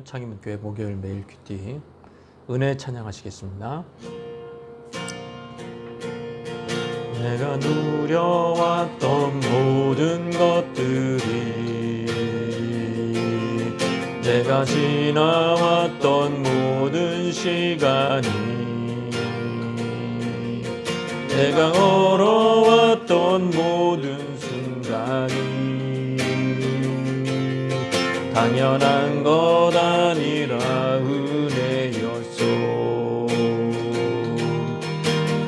창의문교회 목요일 매일 큐티 은혜 찬양하시겠습니다. 내가 누려왔던 모든 것들이, 내가 지나왔던 모든 시간이, 내가 걸어왔던 모든 순간이 당연한 것 아니라 은혜였소.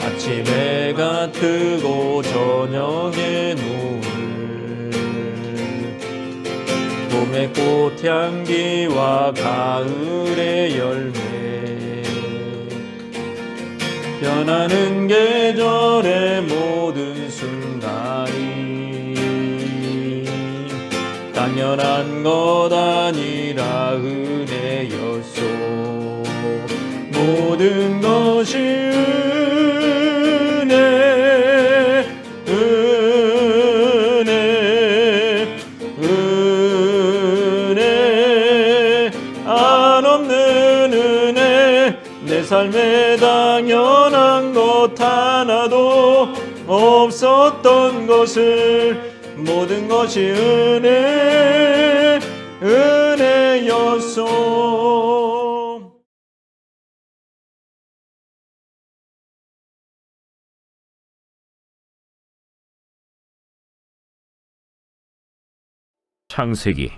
아침에 해가 뜨고 저녁에 노을, 봄의 꽃향기와 가을의 열매, 변하는 계절의 모든 순간이 당연한 것 아니라 은혜였소. 모든 것이 은혜, 한없는 은혜, 내 삶에 당연한 것 하나도 없었던 것을, 모든 것이 은혜였소. 창세기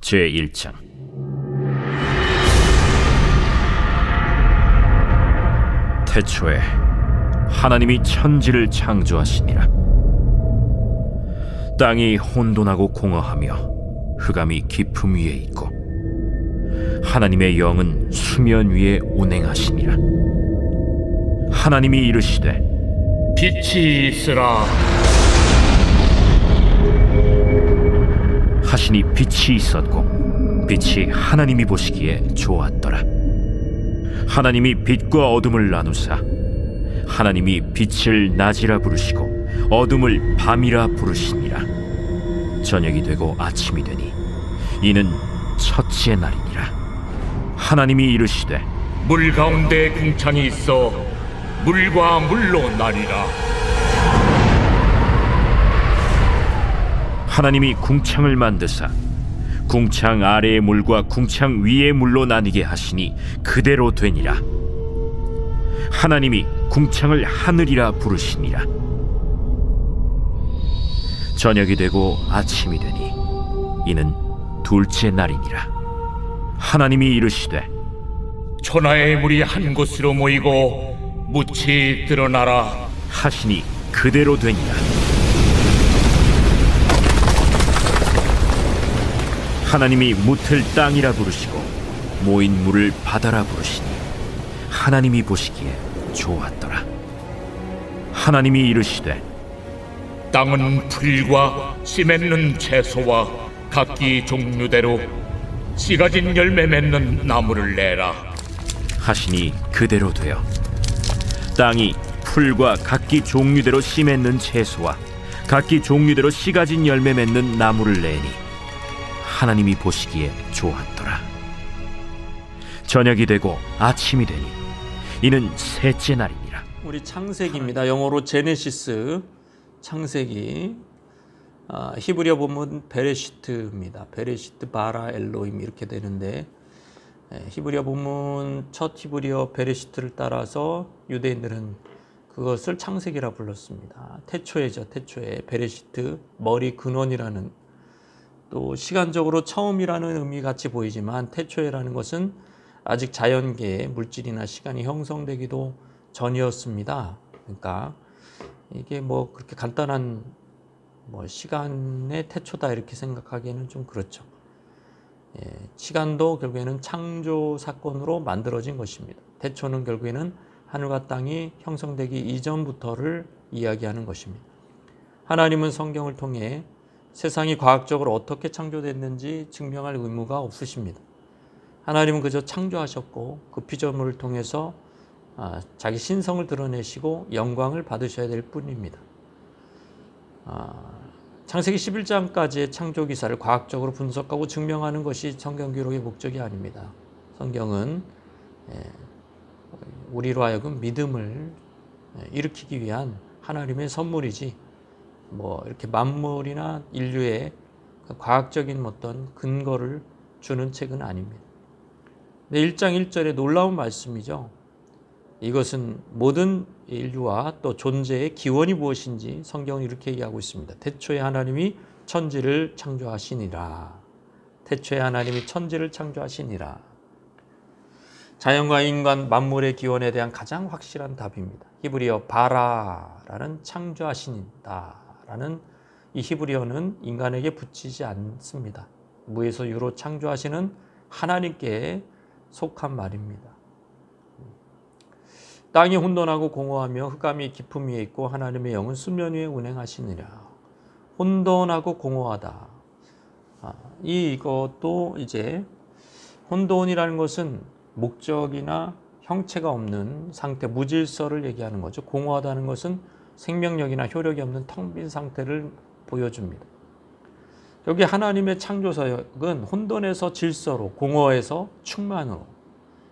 제1장. 태초에 하나님이 천지를 창조하시니라. 땅이 혼돈하고 공허하며 흑암이 깊음 위에 있고 하나님의 영은 수면 위에 운행하시니라. 하나님이 이르시되 빛이 있으라 하시니 빛이 있었고 빛이 하나님이 보시기에 좋았더라. 하나님이 빛과 어둠을 나누사 하나님이 빛을 낮이라 부르시고 어둠을 밤이라 부르시니라. 저녁이 되고 아침이 되니 이는 첫째 날이니라. 하나님이 이르시되 물 가운데 궁창이 있어 물과 물로 나뉘라. 하나님이 궁창을 만드사 궁창 아래의 물과 궁창 위의 물로 나뉘게 하시니 그대로 되니라. 하나님이 궁창을 하늘이라 부르시니라. 저녁이 되고 아침이 되니 이는 둘째 날이니라. 하나님이 이르시되 천하의 물이 한 곳으로 모이고 묻이 드러나라 하시니 그대로 되니라. 하나님이 묻을 땅이라 부르시고 모인 물을 바다라 부르시니 하나님이 보시기에 좋았더라. 하나님이 이르시되 땅은 풀과 씨 맺는 채소와 각기 종류대로 씨 가진 열매 맺는 나무를 내라 하시니 그대로 되어 땅이 풀과 각기 종류대로 씨 맺는 채소와 각기 종류대로 씨 가진 열매 맺는 나무를 내니 하나님이 보시기에 좋았더라. 저녁이 되고 아침이 되니 이는 셋째 날이니라. 우리 창세기입니다. 영어로 제네시스, 창세기. 히브리어 본문 베레시트입니다. 베레시트 바라 엘로임 이렇게 되는데, 히브리어 본문 첫 히브리어 베레시트를 따라서 유대인들은 그것을 창세기라 불렀습니다. 태초에죠. 태초에 베레시트, 머리 근원이라는, 또 시간적으로 처음이라는 의미 같이 보이지만 태초에라는 것은 아직 자연계의 물질이나 시간이 형성되기도 전이었습니다. 그러니까 이게 뭐 그렇게 간단한 시간의 태초다 이렇게 생각하기에는 좀 그렇죠. 시간도 결국에는 창조 사건으로 만들어진 것입니다. 태초는 결국에는 하늘과 땅이 형성되기 이전부터를 이야기하는 것입니다. 하나님은 성경을 통해 세상이 과학적으로 어떻게 창조됐는지 증명할 의무가 없으십니다. 하나님은 그저 창조하셨고 그 피조물을 통해서 자기 신성을 드러내시고 영광을 받으셔야 될 뿐입니다. 창세기 11장까지의 창조 기사를 과학적으로 분석하고 증명하는 것이 성경 기록의 목적이 아닙니다. 성경은 우리로 하여금 믿음을 일으키기 위한 하나님의 선물이지 이렇게 만물이나 인류의 과학적인 어떤 근거를 주는 책은 아닙니다. 1장 1절에 놀라운 말씀이죠. 이것은 모든 인류와 또 존재의 기원이 무엇인지 성경은 이렇게 얘기하고 있습니다. 태초에 하나님이 천지를 창조하시니라. 태초에 하나님이 천지를 창조하시니라. 자연과 인간 만물의 기원에 대한 가장 확실한 답입니다. 히브리어 바라라는 창조하시니다라는 이 히브리어는 인간에게 붙이지 않습니다. 무에서 유로 창조하시는 하나님께 속한 말입니다. 땅이 혼돈하고 공허하며 흑암이 깊음 위에 있고 하나님의 영은 수면 위에 운행하시니라. 혼돈하고 공허하다. 이것도 이제 혼돈이라는 것은 목적이나 형체가 없는 상태, 무질서를 얘기하는 거죠. 공허하다는 것은 생명력이나 효력이 없는 텅 빈 상태를 보여줍니다. 여기 하나님의 창조사역은 혼돈에서 질서로, 공허에서 충만으로,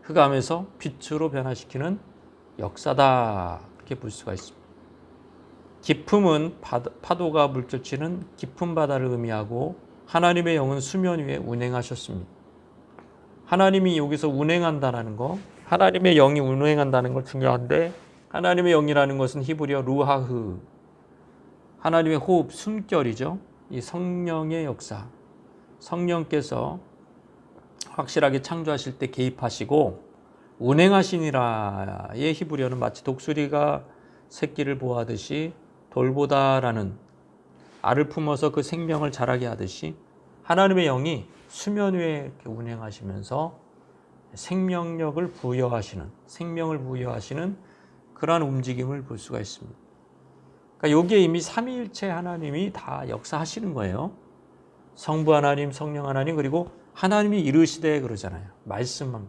흑암에서 빛으로 변화시키는 역사다. 그렇게 볼 수가 있습니다. 깊음은 파도가 물결치는 깊은 바다를 의미하고 하나님의 영은 수면 위에 운행하셨습니다. 하나님이 여기서 운행한다는 거, 하나님의 영이 운행한다는 거 중요한데 하나님의 영이라는 것은 히브리어 루하흐, 하나님의 호흡, 숨결이죠. 이 성령의 역사, 성령께서 확실하게 창조하실 때 개입하시고 운행하시니라의 히브리어는 마치 독수리가 새끼를 보호하듯이 돌보다라는 알을 품어서 그 생명을 자라게 하듯이 하나님의 영이 수면 위에 이렇게 운행하시면서 생명력을 부여하시는, 생명을 부여하시는 그러한 움직임을 볼 수가 있습니다. 그러니까 여기에 이미 삼위일체 하나님이 다 역사하시는 거예요. 성부 하나님, 성령 하나님, 그리고 하나님이 이르시되 그러잖아요. 말씀,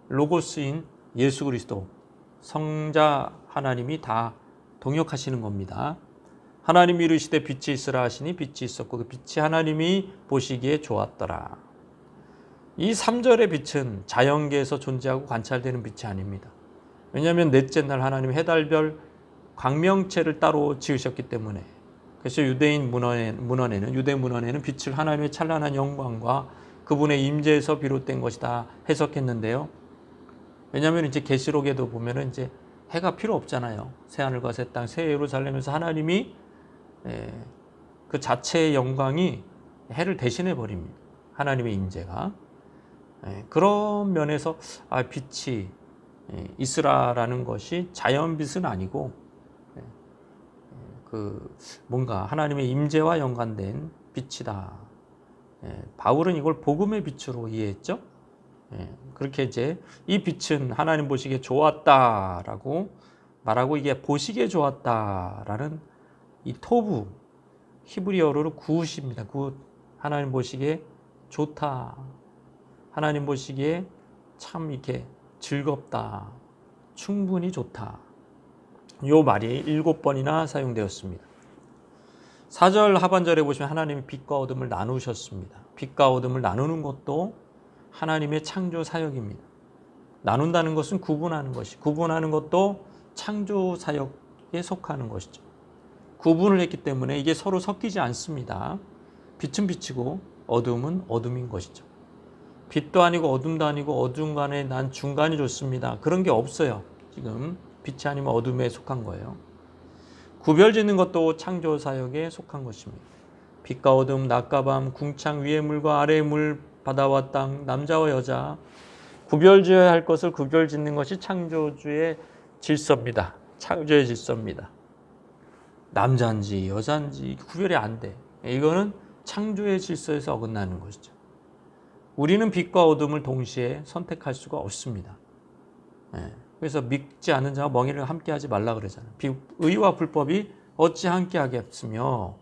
로고스인 예수 그리스도, 성자 하나님이 다 동역하시는 겁니다. 하나님이 이르시되 빛이 있으라 하시니 빛이 있었고 그 빛이 하나님이 보시기에 좋았더라. 이 3절의 빛은 자연계에서 존재하고 관찰되는 빛이 아닙니다. 왜냐하면 넷째 날 하나님 해달별 광명체를 따로 지으셨기 때문에. 그래서 유대인 문헌에는 유대 문헌에는 빛을 하나님의 찬란한 영광과 그분의 임재에서 비롯된 것이다 해석했는데요. 왜냐하면 이제 계시록에도 보면은 이제 해가 필요 없잖아요. 새 하늘과 새 땅, 새 예루살렘에서 하나님이 그 자체의 영광이 해를 대신해 버립니다. 하나님의 임재가. 그런 면에서 빛이 있으라라는 것이 자연빛은 아니고 뭔가 하나님의 임재와 연관된 빛이다. 바울은 이걸 복음의 빛으로 이해했죠. 그렇게 이제 이 빛은 하나님 보시기에 좋았다라고 말하고 이게 보시기에 좋았다라는 이 토부 히브리어로 굿입니다. 굿. 하나님 보시기에 좋다. 하나님 보시기에 참 이렇게 즐겁다. 충분히 좋다. 이 말이 7번이나 사용되었습니다. 4절 하반절에 보시면 하나님이 빛과 어둠을 나누셨습니다. 빛과 어둠을 나누는 것도 하나님의 창조 사역입니다. 나눈다는 것은 구분하는 것이, 구분하는 것도 창조 사역에 속하는 것이죠. 구분을 했기 때문에 이게 서로 섞이지 않습니다. 빛은 빛이고 어둠은 어둠인 것이죠. 빛도 아니고 어둠도 아니고 어둠 간에 난 중간이 좋습니다. 그런 게 없어요. 지금 빛이 아니면 어둠에 속한 거예요. 구별 짓는 것도 창조 사역에 속한 것입니다. 빛과 어둠, 낮과 밤, 궁창 위의 물과 아래의 물, 바다와 땅, 남자와 여자, 구별 지어야 할 것을 구별 짓는 것이 창조주의 질서입니다. 창조의 질서입니다. 남자인지 여자인지 구별이 안 돼. 이거는 창조의 질서에서 어긋나는 것이죠. 우리는 빛과 어둠을 동시에 선택할 수가 없습니다. 그래서 믿지 않는 자와 멍에를 함께하지 말라 그러잖아요. 의와 불법이 어찌 함께하겠으며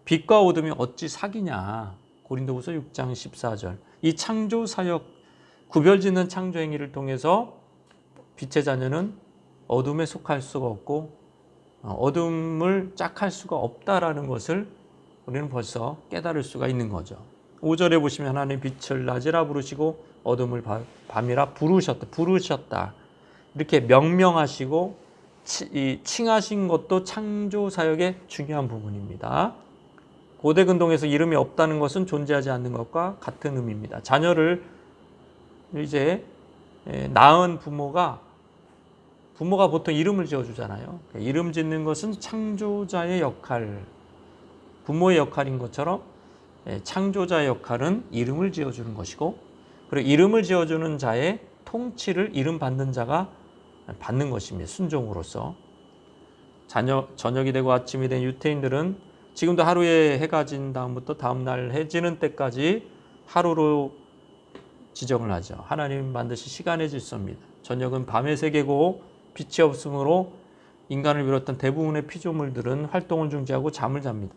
빛과 어둠이 어찌 사귀냐. 고린도후서 6장 14절. 이 창조 사역, 구별짓는 창조 행위를 통해서 빛의 자녀는 어둠에 속할 수가 없고 어둠을 짝할 수가 없다라는 것을 우리는 벌써 깨달을 수가 있는 거죠. 5절에 보시면 하나님 빛을 낮이라 부르시고 어둠을 밤이라 부르셨다. 이렇게 명명하시고 칭하신 것도 창조 사역의 중요한 부분입니다. 고대 근동에서 이름이 없다는 것은 존재하지 않는 것과 같은 의미입니다. 자녀를 이제 낳은 부모가 보통 이름을 지어주잖아요. 이름 짓는 것은 창조자의 역할, 부모의 역할인 것처럼 창조자의 역할은 이름을 지어주는 것이고, 그리고 이름을 지어주는 자의 통치를 이름 받는 자가 받는 것입니다. 순종으로서. 저녁이 되고 아침이 된 유태인들은 지금도 하루에 해가 진 다음부터 다음날 해 지는 때까지 하루로 지정을 하죠. 하나님 반드시 시간의 질서입니다. 저녁은 밤의 세계고 빛이 없으므로 인간을 비롯한 대부분의 피조물들은 활동을 중지하고 잠을 잡니다.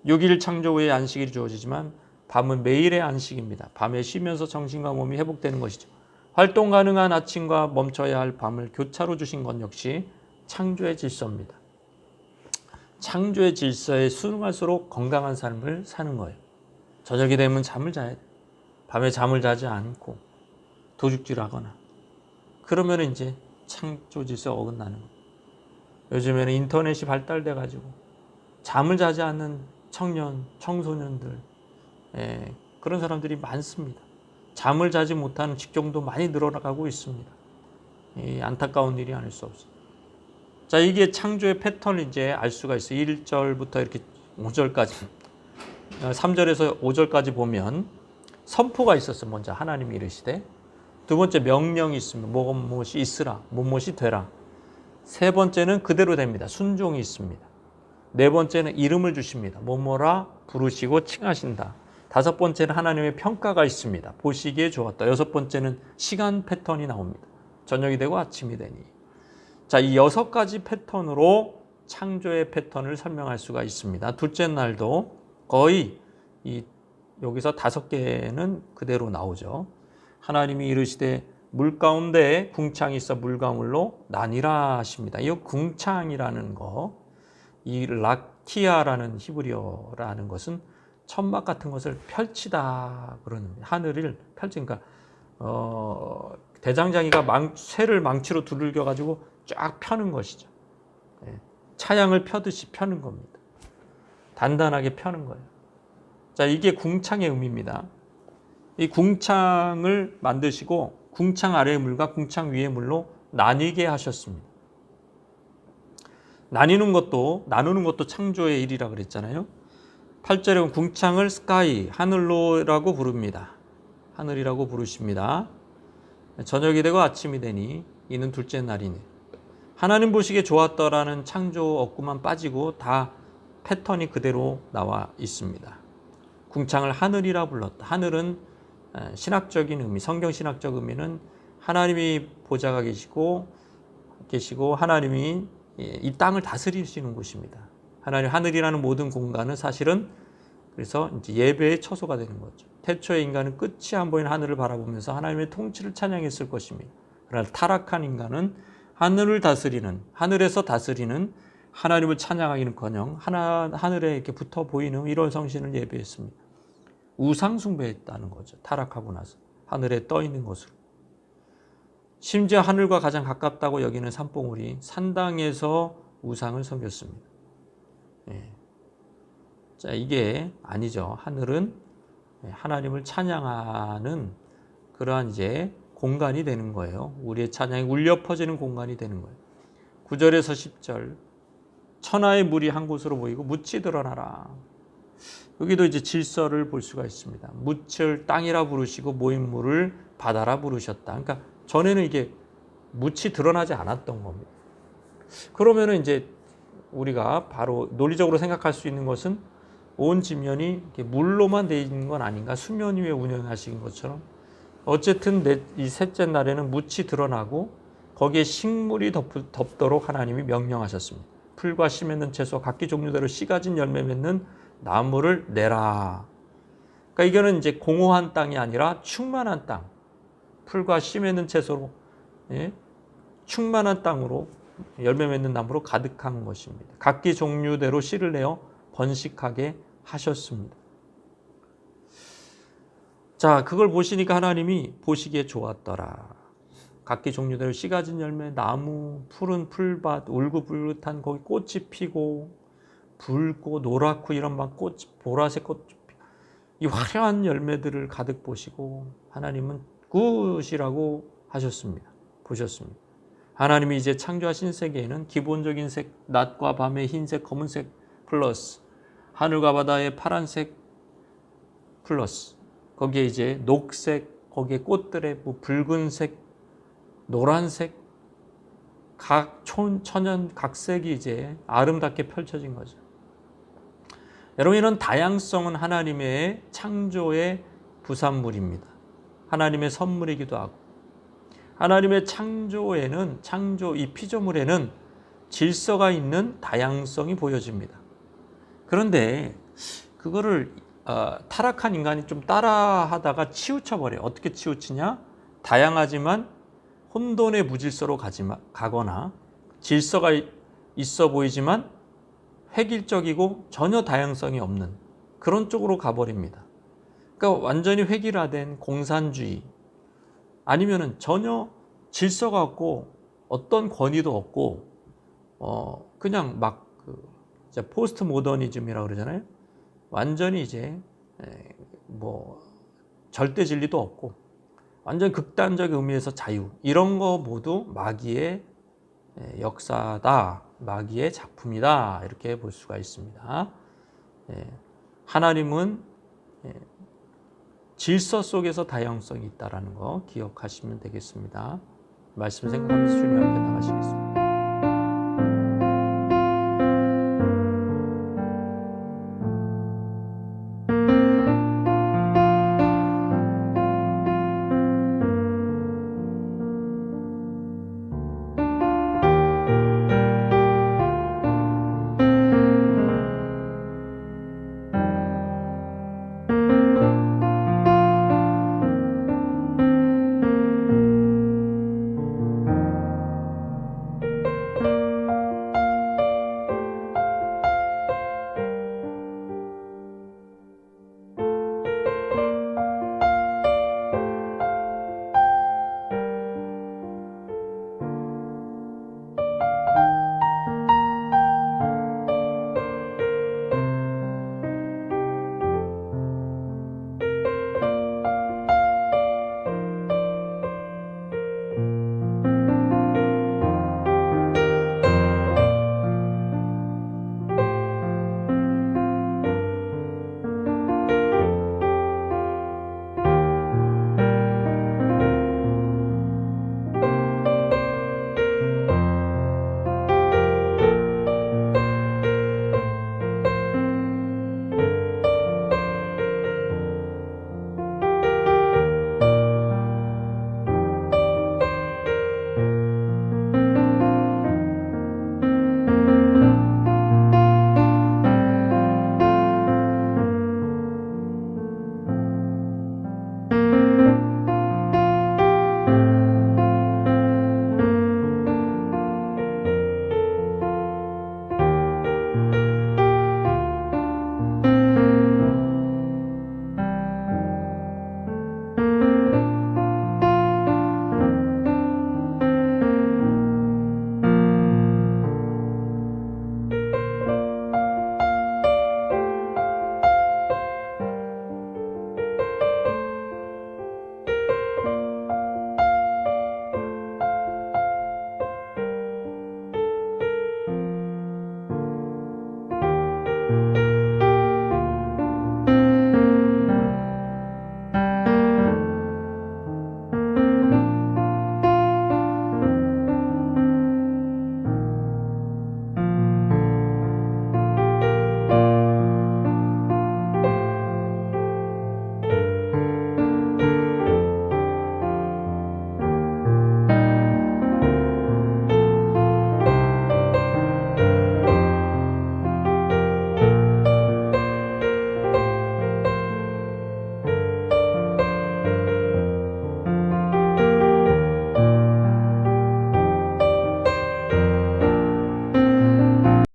6일 창조 후에 안식일이 주어지지만 밤은 매일의 안식입니다. 밤에 쉬면서 정신과 몸이 회복되는 것이죠. 활동 가능한 아침과 멈춰야 할 밤을 교차로 주신 것 역시 창조의 질서입니다. 창조의 질서에 순응할수록 건강한 삶을 사는 거예요. 저녁이 되면 잠을 자야 돼. 밤에 잠을 자지 않고 도둑질하거나 그러면 이제 창조 질서가 어긋나는 거예요. 요즘에는 인터넷이 발달돼 가지고 잠을 자지 않는 청년, 청소년들, 그런 사람들이 많습니다. 잠을 자지 못하는 직종도 많이 늘어나가고 있습니다. 안타까운 일이 아닐 수 없습니다. 자, 이게 창조의 패턴을 이제 알 수가 있어요. 1절부터 이렇게 5절까지, 3절에서 5절까지 보면 선포가 있었어요. 먼저 하나님이 이르시되, 두 번째 명령이 있으면 무엇이 있으라, 무엇이 되라. 세 번째는 그대로 됩니다. 순종이 있습니다. 네 번째는 이름을 주십니다. 뭐뭐라 부르시고 칭하신다. 다섯 번째는 하나님의 평가가 있습니다. 보시기에 좋았다. 여섯 번째는 시간 패턴이 나옵니다. 저녁이 되고 아침이 되니. 자, 이 6가지 패턴으로 창조의 패턴을 설명할 수가 있습니다. 둘째 날도 거의 여기서 5개는 그대로 나오죠. 하나님이 이르시되 물 가운데 궁창이 있어 물가물로 나뉘라 하십니다. 이 궁창이라는 거, 이 라키아라는 히브리어라는 것은 천막 같은 것을 펼치다 그러는, 하늘을 펼치니까 대장장이가 쇠를 망치로 두들겨 가지고 쫙 펴는 것이죠. 차양을 펴듯이 펴는 겁니다. 단단하게 펴는 거예요. 자, 이게 궁창의 의미입니다. 이 궁창을 만드시고 궁창 아래의 물과 궁창 위의 물로 나뉘게 하셨습니다. 나누는 것도 창조의 일이라 그랬잖아요. 8절에 보면 궁창을 스카이, 하늘로라고 부릅니다. 하늘이라고 부르십니다. 저녁이 되고 아침이 되니 이는 둘째 날이니. 하나님 보시기에 좋았더라는 창조 어구만 빠지고 다 패턴이 그대로 나와 있습니다. 궁창을 하늘이라 불렀다. 하늘은 신학적인 의미, 성경신학적 의미는 하나님이 보좌가 계시고 하나님이 이 땅을 다스리시는 곳입니다. 하나님, 하늘이라는 모든 공간은 사실은 그래서 이제 예배의 처소가 되는 거죠. 태초의 인간은 끝이 안 보이는 하늘을 바라보면서 하나님의 통치를 찬양했을 것입니다. 그러나 타락한 인간은 하늘에서 다스리는 하나님을 찬양하기는커녕 하늘에 이렇게 붙어 보이는 이런 성신을 예배했습니다. 우상 숭배했다는 거죠. 타락하고 나서 하늘에 떠 있는 것으로. 심지어 하늘과 가장 가깝다고 여기는 산봉우리 산당에서 우상을 섬겼습니다. 자, 이게 아니죠. 하늘은 하나님을 찬양하는 그러한 이제 공간이 되는 거예요. 우리의 찬양이 울려 퍼지는 공간이 되는 거예요. 9절에서 10절, 천하의 물이 한 곳으로 모이고 묻이 드러나라. 여기도 이제 질서를 볼 수가 있습니다. 묻을 땅이라 부르시고 모인 물을 바다라 부르셨다. 그러니까 전에는 이게 묻이 드러나지 않았던 겁니다. 그러면은 이제 우리가 바로 논리적으로 생각할 수 있는 것은 온 지면이 이렇게 물로만 되어 있는 건 아닌가, 수면 위에 운영하신 것처럼. 어쨌든 이 셋째 날에는 묻이 드러나고 거기에 식물이 덮도록 하나님이 명령하셨습니다. 풀과 씨 맺는 채소와 각기 종류대로 씨 가진 열매 맺는 나무를 내라. 그러니까 이거는 이제 공허한 땅이 아니라 충만한 땅, 풀과 씨 맺는 채소로, 충만한 땅으로 열매 맺는 나무로 가득한 것입니다. 각기 종류대로 씨를 내어 번식하게 하셨습니다. 자, 그걸 보시니까 하나님이 보시기에 좋았더라. 각기 종류대로 씨 가진 열매, 나무, 푸른 풀밭, 울긋불긋한 거기 꽃이 피고 붉고 노랗고 이런 막 꽃, 보라색 꽃, 이 화려한 열매들을 가득 보시고 하나님은 굿이라고 하셨습니다. 보셨습니다. 하나님이 이제 창조하신 세계에는 기본적인 색, 낮과 밤의 흰색, 검은색 플러스 하늘과 바다의 파란색 플러스 거기에 이제 녹색, 거기에 꽃들의 뭐 붉은색, 노란색, 각 천연 각색이 이제 아름답게 펼쳐진 거죠. 여러분, 이런 다양성은 하나님의 창조의 부산물입니다. 하나님의 선물이기도 하고, 하나님의 창조에는, 이 피조물에는 질서가 있는 다양성이 보여집니다. 그런데 그거를 타락한 인간이 좀 따라하다가 치우쳐버려요. 어떻게 치우치냐? 다양하지만 혼돈의 무질서로 가거나 질서가 있어 보이지만 획일적이고 전혀 다양성이 없는 그런 쪽으로 가버립니다. 그러니까 완전히 획일화된 공산주의, 아니면은 전혀 질서가 없고 어떤 권위도 없고 그냥 막 포스트 모더니즘이라고 그러잖아요. 완전히 이제 뭐 절대 진리도 없고 완전 극단적 의미에서 자유, 이런 거 모두 마귀의 역사다, 마귀의 작품이다, 이렇게 볼 수가 있습니다. 하나님은 질서 속에서 다양성이 있다는 거 기억하시면 되겠습니다. 말씀 생각하면서 주님 앞에 나가시겠습니다.